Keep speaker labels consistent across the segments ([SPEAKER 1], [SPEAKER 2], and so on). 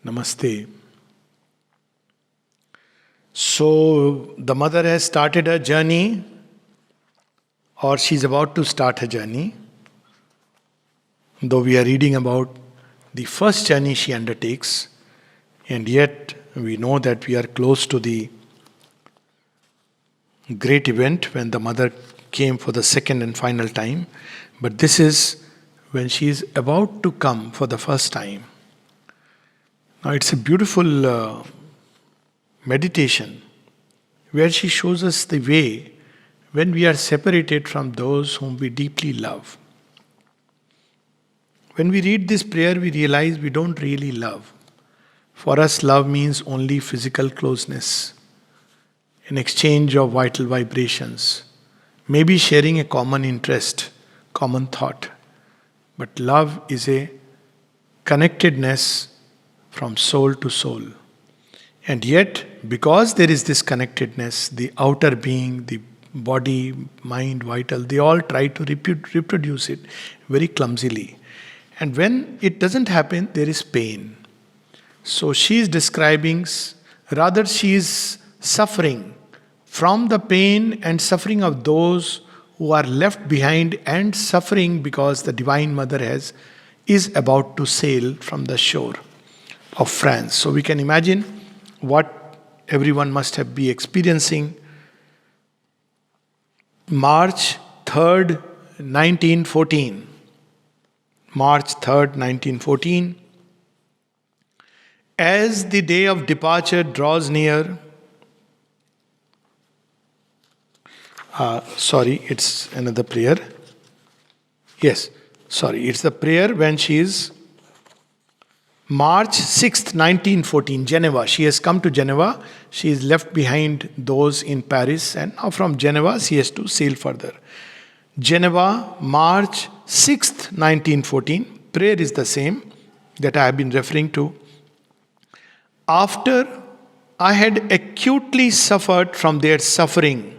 [SPEAKER 1] Namaste. So, the mother has started her journey, or she's about to start her journey. Though we are reading about the first journey she undertakes, and yet we know that we are close to the great event when the mother came for the second and final time. But this is when she is about to come for the first time. Now, it's a beautiful meditation where she shows us the way when we are separated from those whom we deeply love. When we read this prayer, we realize we don't really love. For us, love means only physical closeness, an exchange of vital vibrations, maybe sharing a common interest, common thought. But love is a connectedness from soul to soul. And yet, because there is this connectedness, the outer being, the body, mind, vital, they all try to reproduce it very clumsily. And when it doesn't happen, there is pain. So she is describing, rather, she is suffering from the pain and suffering of those who are left behind, and suffering because the Divine Mother is about to sail from the shore of France. So we can imagine what everyone must have been experiencing. March 3rd, 1914. March 3rd, 1914. As the day of departure draws near, it's another prayer. Yes, it's the prayer when she is March 6th, 1914, Geneva. She has come to Geneva. She is left behind those in Paris, and now from Geneva she has to sail further. Geneva, March 6th, 1914. Prayer is the same that I have been referring to. After I had acutely suffered from their suffering.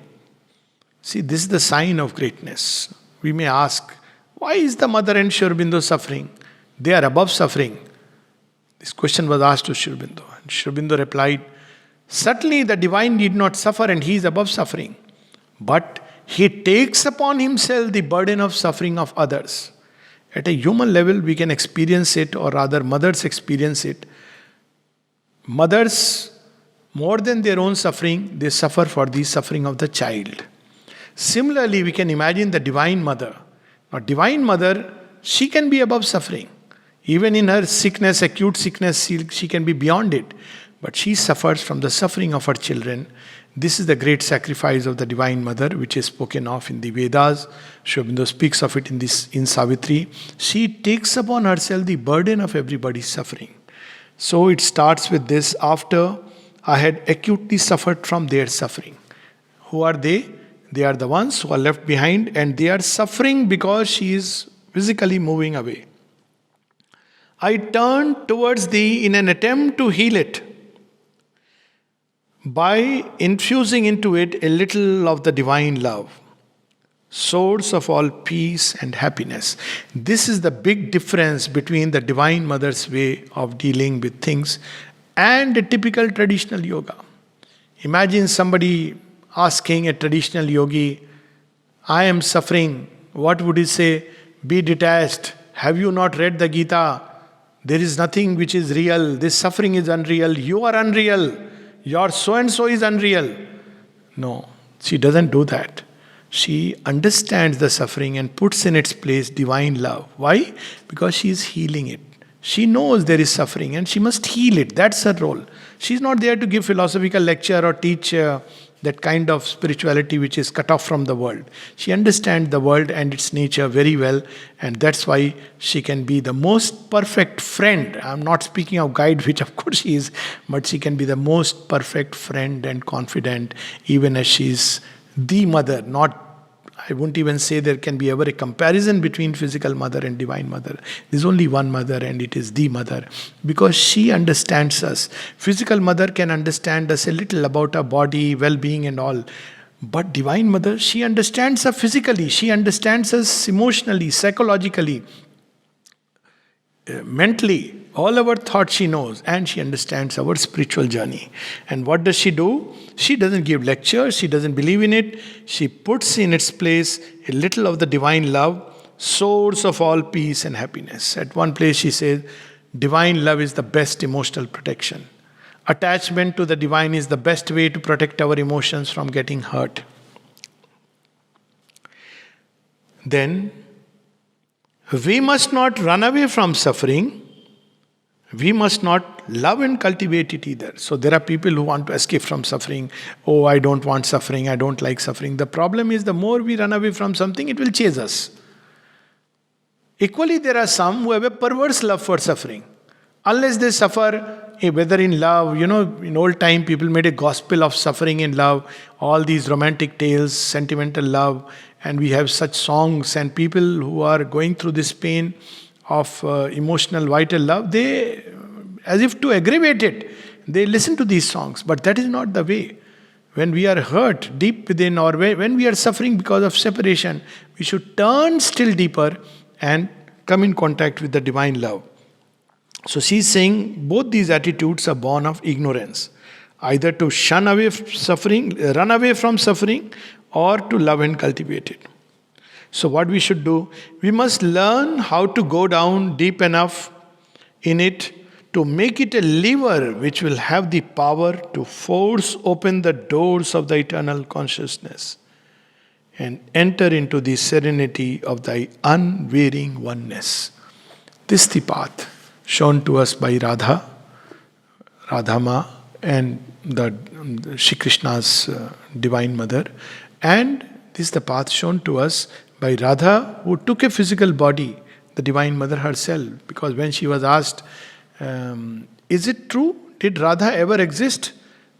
[SPEAKER 1] See, this is the sign of greatness. We may ask, why is the mother and Sri Aurobindo suffering? They are above suffering. This question was asked to Sri Aurobindo, and Sri Aurobindo replied, certainly the divine need not suffer and he is above suffering. But he takes upon himself the burden of suffering of others. At a human level, we can experience it, or rather mothers experience it. Mothers, more than their own suffering, they suffer for the suffering of the child. Similarly, we can imagine the Divine Mother. Now, Divine Mother, she can be above suffering. Even in her sickness, acute sickness, she can be beyond it. But she suffers from the suffering of her children. This is the great sacrifice of the Divine Mother, which is spoken of in the Vedas. Sri Aurobindo speaks of it in Savitri. She takes upon herself the burden of everybody's suffering. So it starts with this: after I had acutely suffered from their suffering. Who are they? They are the ones who are left behind, and they are suffering because she is physically moving away. I turned towards thee in an attempt to heal it by infusing into it a little of the divine love, source of all peace and happiness. This is the big difference between the Divine Mother's way of dealing with things and a typical traditional yoga. Imagine somebody asking a traditional yogi, I am suffering. What would he say? Be detached. Have you not read the Gita? There is nothing which is real. This suffering is unreal. You are unreal. Your so-and-so is unreal. No, she doesn't do that. She understands the suffering and puts in its place divine love. Why? Because she is healing it. She knows there is suffering and she must heal it. That's her role. She's not there to give philosophical lecture or teach that kind of spirituality which is cut off from the world. She understands the world and its nature very well, and that's why she can be the most perfect friend. I'm not speaking of guide, which of course she is, but she can be the most perfect friend and confidant, even as she is the mother. I won't even say there can be ever a comparison between physical mother and divine mother. There's only one mother, and it is the mother, because she understands us. Physical mother can understand us a little about our body, well-being and all. But divine mother, she understands us physically, she understands us emotionally, psychologically. mentally, all our thoughts she knows, and she understands our spiritual journey. And what does she do? She doesn't give lectures, she doesn't believe in it. She puts in its place a little of the divine love, source of all peace and happiness. At one place she says, divine love is the best emotional protection. Attachment to the divine is the best way to protect our emotions from getting hurt. Then, we must not run away from suffering. We must not love and cultivate it either. So there are people who want to escape from suffering. Oh, I don't want suffering, I don't like suffering. The problem is the more we run away from something, it will chase us. Equally, there are some who have a perverse love for suffering. Unless they suffer, whether in love, in old time people made a gospel of suffering in love, all these romantic tales, sentimental love, and we have such songs, and people who are going through this pain of emotional vital love, they, as if to aggravate it, they listen to these songs. But that is not the way. When we are hurt deep within, or when we are suffering because of separation, we should turn still deeper and come in contact with the divine love. So she's saying both these attitudes are born of ignorance, either to shun away from suffering, run away from suffering, or to love and cultivate it. So what we should do, we must learn how to go down deep enough in it to make it a lever which will have the power to force open the doors of the eternal consciousness and enter into the serenity of thy unvarying oneness. This is the path shown to us by Radhama, and the Shri Krishna's Divine Mother. And this is the path shown to us by Radha, who took a physical body, the Divine Mother herself. Because when she was asked, is it true? Did Radha ever exist?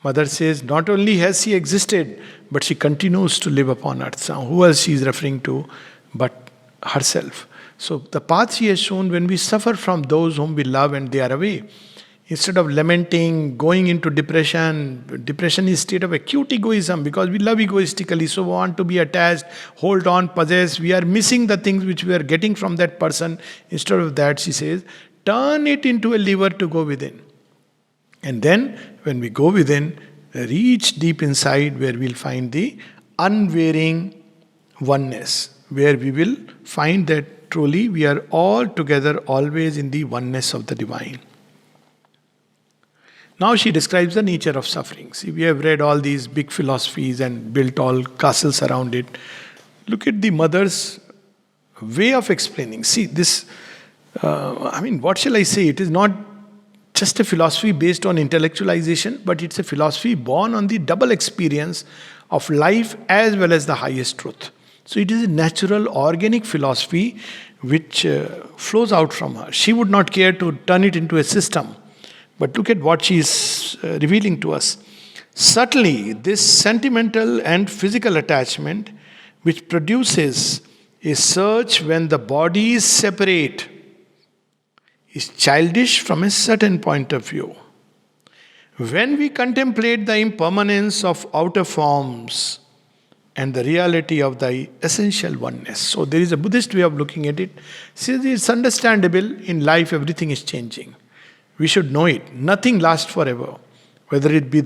[SPEAKER 1] Mother says, not only has she existed, but she continues to live upon earth. So who else she is referring to but herself? So the path she has shown, when we suffer from those whom we love and they are away, instead of lamenting, going into depression is a state of acute egoism because we love egoistically, so we want to be attached, hold on, possess. We are missing the things which we are getting from that person. Instead of that, she says, turn it into a lever to go within. And then, when we go within, reach deep inside where we'll find the unvarying oneness, where we will find that truly we are all together, always in the oneness of the divine. Now she describes the nature of suffering. See, we have read all these big philosophies and built all castles around it. Look at the mother's way of explaining. See, this, what shall I say? It is not just a philosophy based on intellectualization, but it's a philosophy born on the double experience of life as well as the highest truth. So it is a natural, organic philosophy which flows out from her. She would not care to turn it into a system. But look at what she is revealing to us. Subtly, this sentimental and physical attachment, which produces a search when the body is separate, is childish from a certain point of view. When we contemplate the impermanence of outer forms and the reality of the essential oneness. So there is a Buddhist way of looking at it. See, it's understandable, in life everything is changing. We should know it. Nothing lasts forever. Whether it be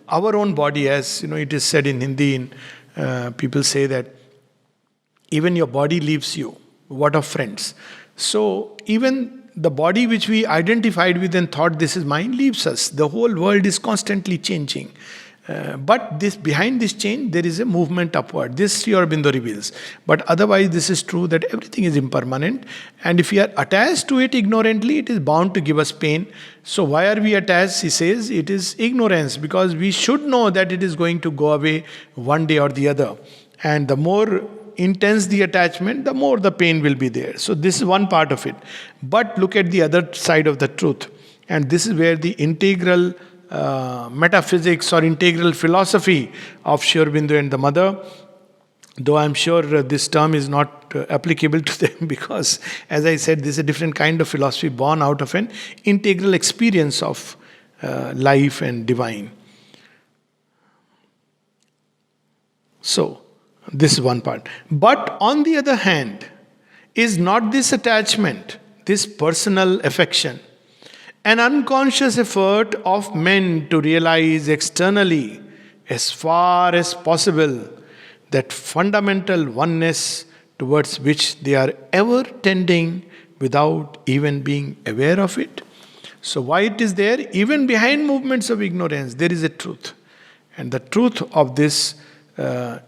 [SPEAKER 1] our own body, as it is said in Hindi, people say that even your body leaves you. What of friends? So even the body which we identified with and thought this is mine leaves us. The whole world is constantly changing. But behind this change, there is a movement upward. This Sri Aurobindo reveals. But otherwise, this is true that everything is impermanent. And if we are attached to it ignorantly, it is bound to give us pain. So why are we attached? He says it is ignorance, because we should know that it is going to go away one day or the other. And the more intense the attachment, the more the pain will be there. So this is one part of it. But look at the other side of the truth. And this is where the integral metaphysics or integral philosophy of Sri Aurobindo and the Mother, though I'm sure this term is not applicable to them because, as I said, this is a different kind of philosophy born out of an integral experience of life and divine. So, this is one part. But on the other hand, is not this attachment, this personal affection, an unconscious effort of men to realize externally, as far as possible, that fundamental oneness towards which they are ever tending without even being aware of it. So, why it is there? Even behind movements of ignorance, there is a truth. And the truth of this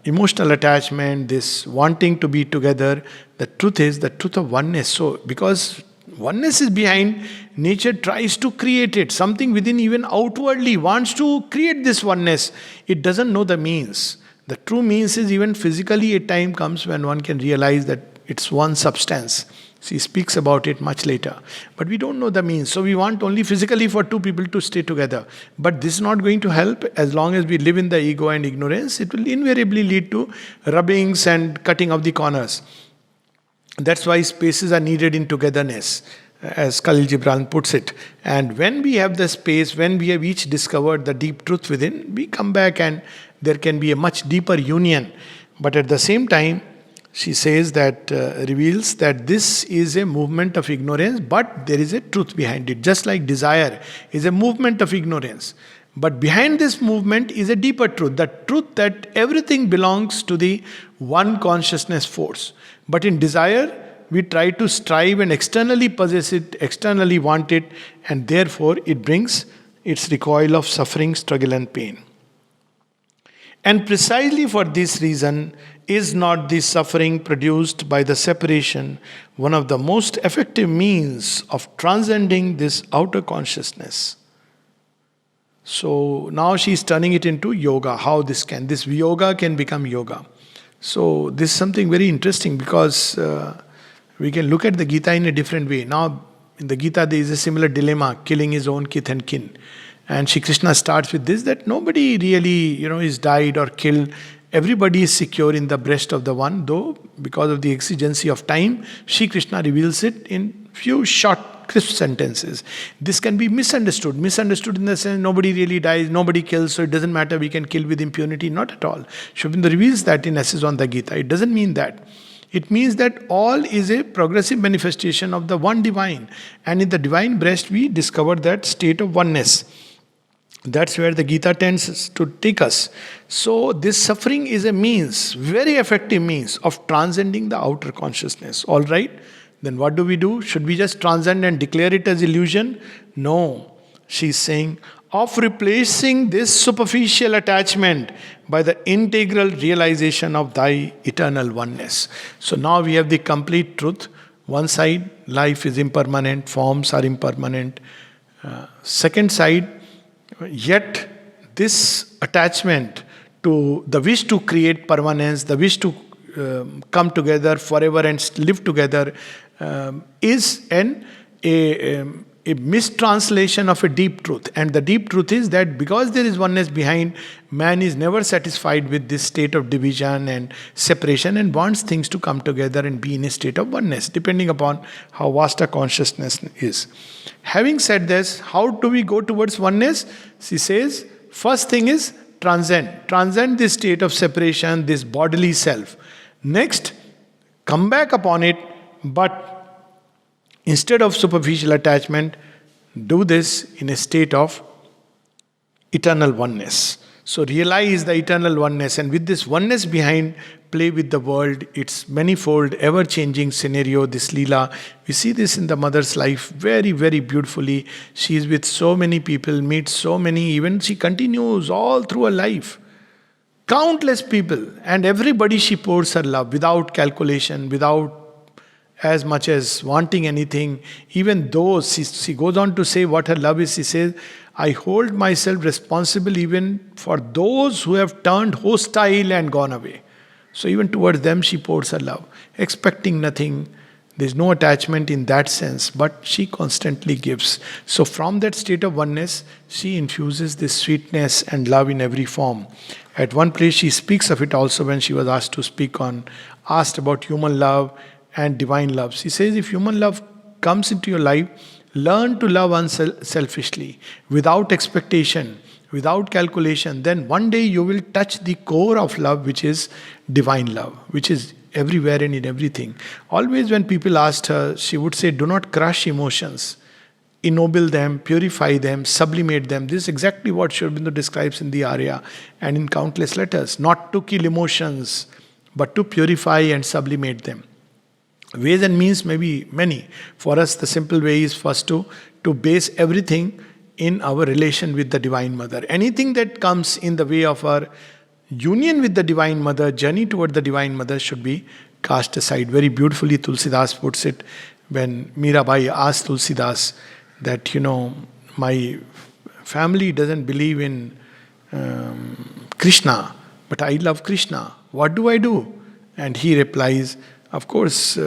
[SPEAKER 1] emotional attachment, this wanting to be together, the truth is the truth of oneness. So, because oneness is behind, nature tries to create it. Something within, even outwardly, wants to create this oneness. It doesn't know the means. The true means is, even physically, a time comes when one can realize that it's one substance. She speaks about it much later. But we don't know the means. So we want only physically for two people to stay together. But this is not going to help as long as we live in the ego and ignorance. It will invariably lead to rubbings and cutting of the corners. That's why spaces are needed in togetherness, as Khalil Gibran puts it. And when we have the space, when we have each discovered the deep truth within, we come back and there can be a much deeper union. But at the same time, she says that, reveals that this is a movement of ignorance, but there is a truth behind it. Just like desire is a movement of ignorance. But behind this movement is a deeper truth, the truth that everything belongs to the one consciousness force. But in desire, we try to strive and externally possess it, externally want it, and therefore it brings its recoil of suffering, struggle, and pain. And precisely for this reason, is not the suffering produced by the separation one of the most effective means of transcending this outer consciousness? So now she's turning it into yoga. How this yoga can become yoga. So this is something very interesting, because we can look at the Gita in a different way. Now in the Gita there is a similar dilemma, killing his own kith and kin. And Shri Krishna starts with this, that nobody really, is died or killed. Everybody is secure in the breast of the one, though because of the exigency of time, Shri Krishna reveals it in few short, crisp sentences. This can be misunderstood. Misunderstood in the sense nobody really dies, nobody kills, so it doesn't matter, we can kill with impunity. Not at all. Sri Aurobindo reveals that in Essays on the Gita. It doesn't mean that. It means that all is a progressive manifestation of the one divine. And in the divine breast, we discover that state of oneness. That's where the Gita tends to take us. So this suffering is a means, very effective means of transcending the outer consciousness. All right? Then what do? Should we just transcend and declare it as illusion? No. She's saying, of replacing this superficial attachment by the integral realization of thy eternal oneness. So now we have the complete truth. One side, life is impermanent, forms are impermanent. Second side, yet this attachment to the wish to create permanence, the wish to come together forever and live together, is a mistranslation of a deep truth. And the deep truth is that because there is oneness behind, man is never satisfied with this state of division and separation and wants things to come together and be in a state of oneness, depending upon how vast a consciousness is. Having said this, how do we go towards oneness? She says, first thing is transcend. Transcend this state of separation, this bodily self. Next, come back upon it, but instead of superficial attachment, do this in a state of eternal oneness. So realize the eternal oneness, and with this oneness behind, play with the world, its manifold, ever-changing scenario, this Leela. We see this in the mother's life very, very beautifully. She is with so many people, meets so many, even she continues all through her life. Countless people, and everybody she pours her love without calculation, without as much as wanting anything. Even though she goes on to say what her love is, she says, I hold myself responsible even for those who have turned hostile and gone away. So even towards them she pours her love, expecting nothing. There's no attachment in that sense, but she constantly gives. So from that state of oneness, she infuses this sweetness and love in every form. At one place she speaks of it also when she was asked about human love and divine love. She says, if human love comes into your life, learn to love unselfishly, without expectation, without calculation. Then one day you will touch the core of love, which is divine love, which is everywhere and in everything. Always when people asked her, she would say, do not crush emotions. Ennoble them, purify them, sublimate them. This is exactly what Sri Aurobindo describes in the Arya and in countless letters. Not to kill emotions, but to purify and sublimate them. Ways and means may be many. For us, the simple way is first to base everything in our relation with the Divine Mother. Anything that comes in the way of our union with the Divine Mother, journey toward the Divine Mother, should be cast aside. Very beautifully, Tulsidas puts it when Mirabai asked Tulsidas that, my family doesn't believe in Krishna, but I love Krishna. What do I do? And he replies, of course,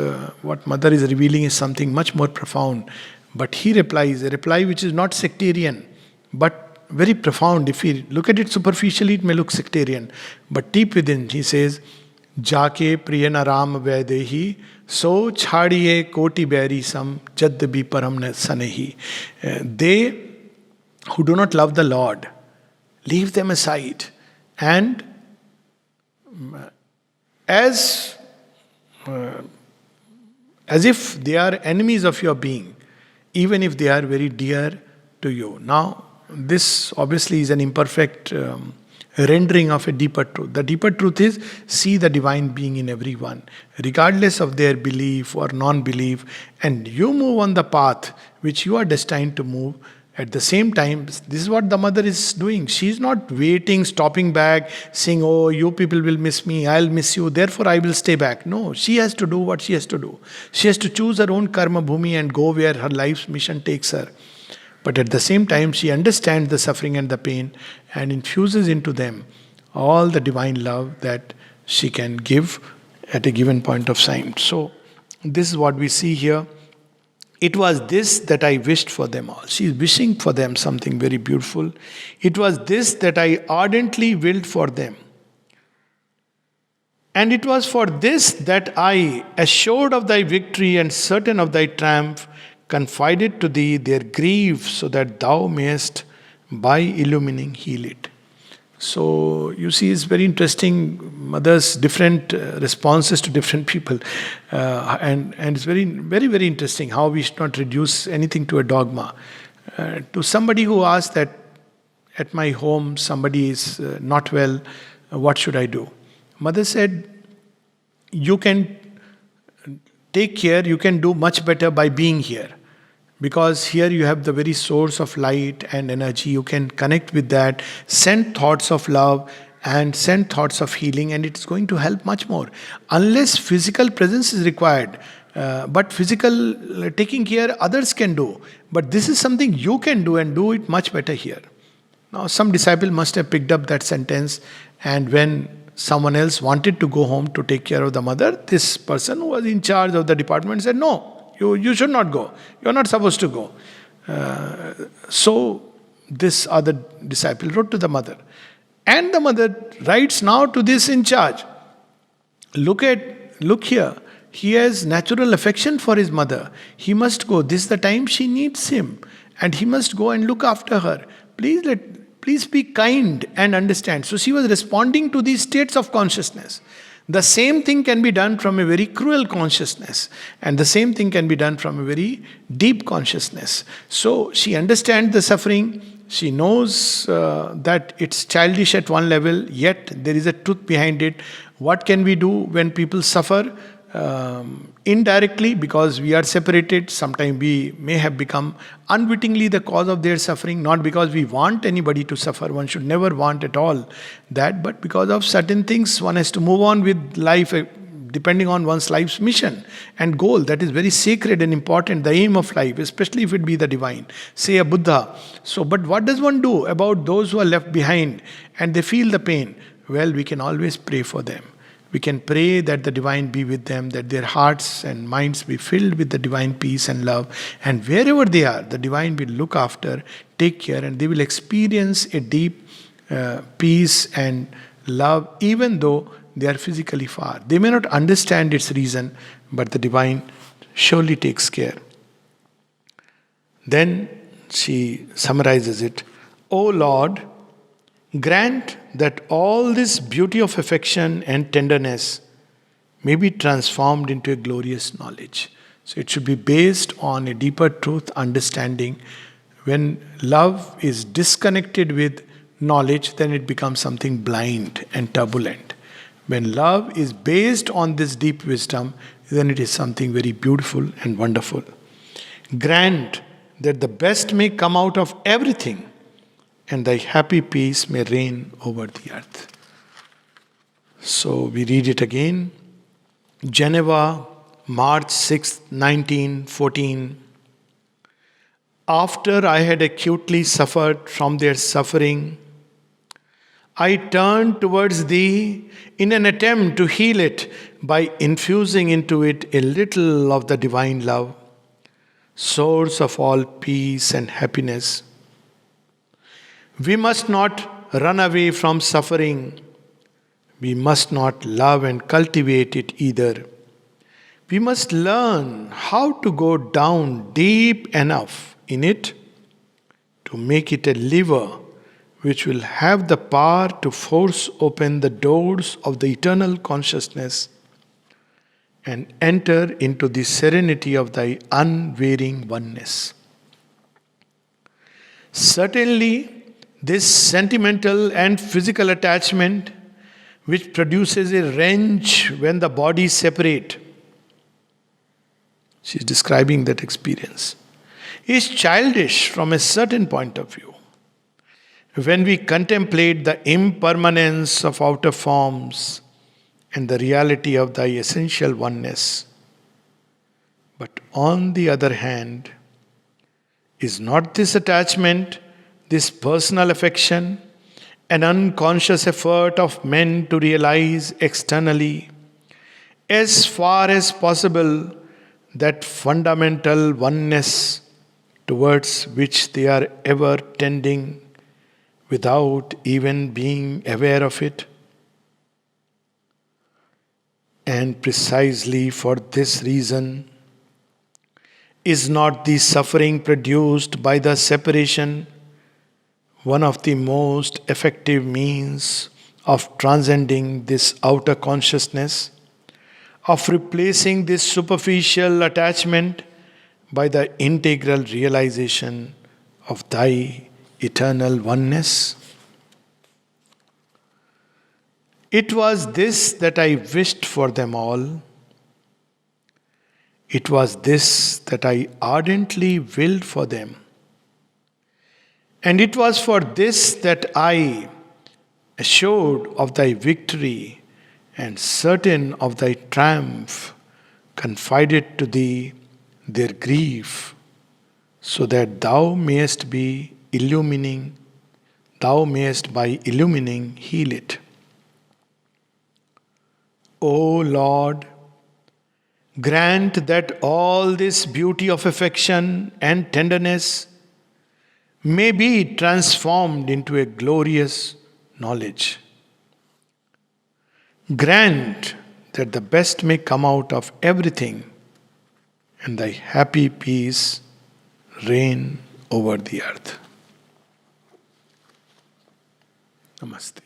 [SPEAKER 1] what Mother is revealing is something much more profound. But he replies, a reply which is not sectarian, but very profound. If we look at it superficially, it may look sectarian. But deep within, he says, Jake priyana ram vaidehi, so chhadiye koti beri sam jadbi param sanehi. They who do not love the Lord, leave them aside. And as if they are enemies of your being, even if they are very dear to you. Now, this obviously is an imperfect rendering of a deeper truth. The deeper truth is, see the divine being in everyone, regardless of their belief or non-belief, and you move on the path which you are destined to move. At the same time, this is what the Mother is doing. She is not waiting, stopping back, saying, oh, you people will miss me, I'll miss you, therefore I will stay back. No, she has to do what she has to do. She has to choose her own karma bhumi and go where her life's mission takes her. But at the same time, she understands the suffering and the pain and infuses into them all the divine love that she can give at a given point of time. So, this is what we see here. It was this that I wished for them all. She is wishing for them something very beautiful. It was this that I ardently willed for them. And it was for this that I, assured of thy victory and certain of thy triumph, confided to thee their grief so that thou mayest by illumining heal it. So you see, it's very interesting. Mother's different responses to different people, and it's very, very, very interesting how we should not reduce anything to a dogma. To somebody who asks that at my home somebody is not well, what should I do? Mother said, you can take care. You can do much better by being here. Because here you have the very source of light and energy. You can connect with that, send thoughts of love and send thoughts of healing, and it's going to help much more. Unless physical presence is required. But physical taking care others can do. But this is something you can do and do it much better here. Now some disciple must have picked up that sentence, and when someone else wanted to go home to take care of the mother, this person who was in charge of the department said, no. You should not go. You're not supposed to go. So this other disciple wrote to the mother. And the mother writes now to this in charge. Look here. He has natural affection for his mother. He must go. This is the time she needs him. And he must go and look after her. Please be kind and understand. So she was responding to these states of consciousness. The same thing can be done from a very cruel consciousness, and the same thing can be done from a very deep consciousness. So she understands the suffering, she knows that it's childish at one level, yet there is a truth behind it. What can we do when people suffer? Indirectly, because we are separated, sometimes we may have become unwittingly the cause of their suffering, not because we want anybody to suffer. One should never want at all that, but because of certain things one has to move on with life depending on one's life's mission and goal. That is very sacred and important, the aim of life, especially if it be the divine, say a Buddha. So, but what does one do about those who are left behind and they feel the pain? Well, we can always pray for them. We can pray that the divine be with them, that their hearts and minds be filled with the divine peace and love. And wherever they are, the divine will look after, take care, and they will experience a deep peace and love, even though they are physically far. They may not understand its reason, but the divine surely takes care. Then she summarizes it. O Lord, grant that all this beauty of affection and tenderness may be transformed into a glorious knowledge. So it should be based on a deeper truth understanding. When love is disconnected with knowledge, then it becomes something blind and turbulent. When love is based on this deep wisdom, then it is something very beautiful and wonderful. Grant that the best may come out of everything, and thy happy peace may reign over the earth. So we read it again. Geneva, March 6, 1914. After I had acutely suffered from their suffering, I turned towards thee in an attempt to heal it by infusing into it a little of the divine love, source of all peace and happiness. We must not run away from suffering. We must not love and cultivate it either. We must learn how to go down deep enough in it to make it a lever which will have the power to force open the doors of the eternal consciousness and enter into the serenity of thy unvarying oneness. Certainly, this sentimental and physical attachment, which produces a wrench when the bodies separate, she's describing that experience, is childish from a certain point of view. When we contemplate the impermanence of outer forms and the reality of thy essential oneness. But on the other hand, is not this attachment, this personal affection, an unconscious effort of men to realize externally, as far as possible, that fundamental oneness towards which they are ever tending without even being aware of it? And precisely for this reason, is not the suffering produced by the separation one of the most effective means of transcending this outer consciousness, of replacing this superficial attachment by the integral realization of thy eternal oneness? It was this that I wished for them all. It was this that I ardently willed for them. And it was for this that I, assured of thy victory and certain of thy triumph, confided to thee their grief, so that thou mayest by illumining heal it. O Lord, grant that all this beauty of affection and tenderness may be transformed into a glorious knowledge. Grant that the best may come out of everything, and thy happy peace reign over the earth. Namaste.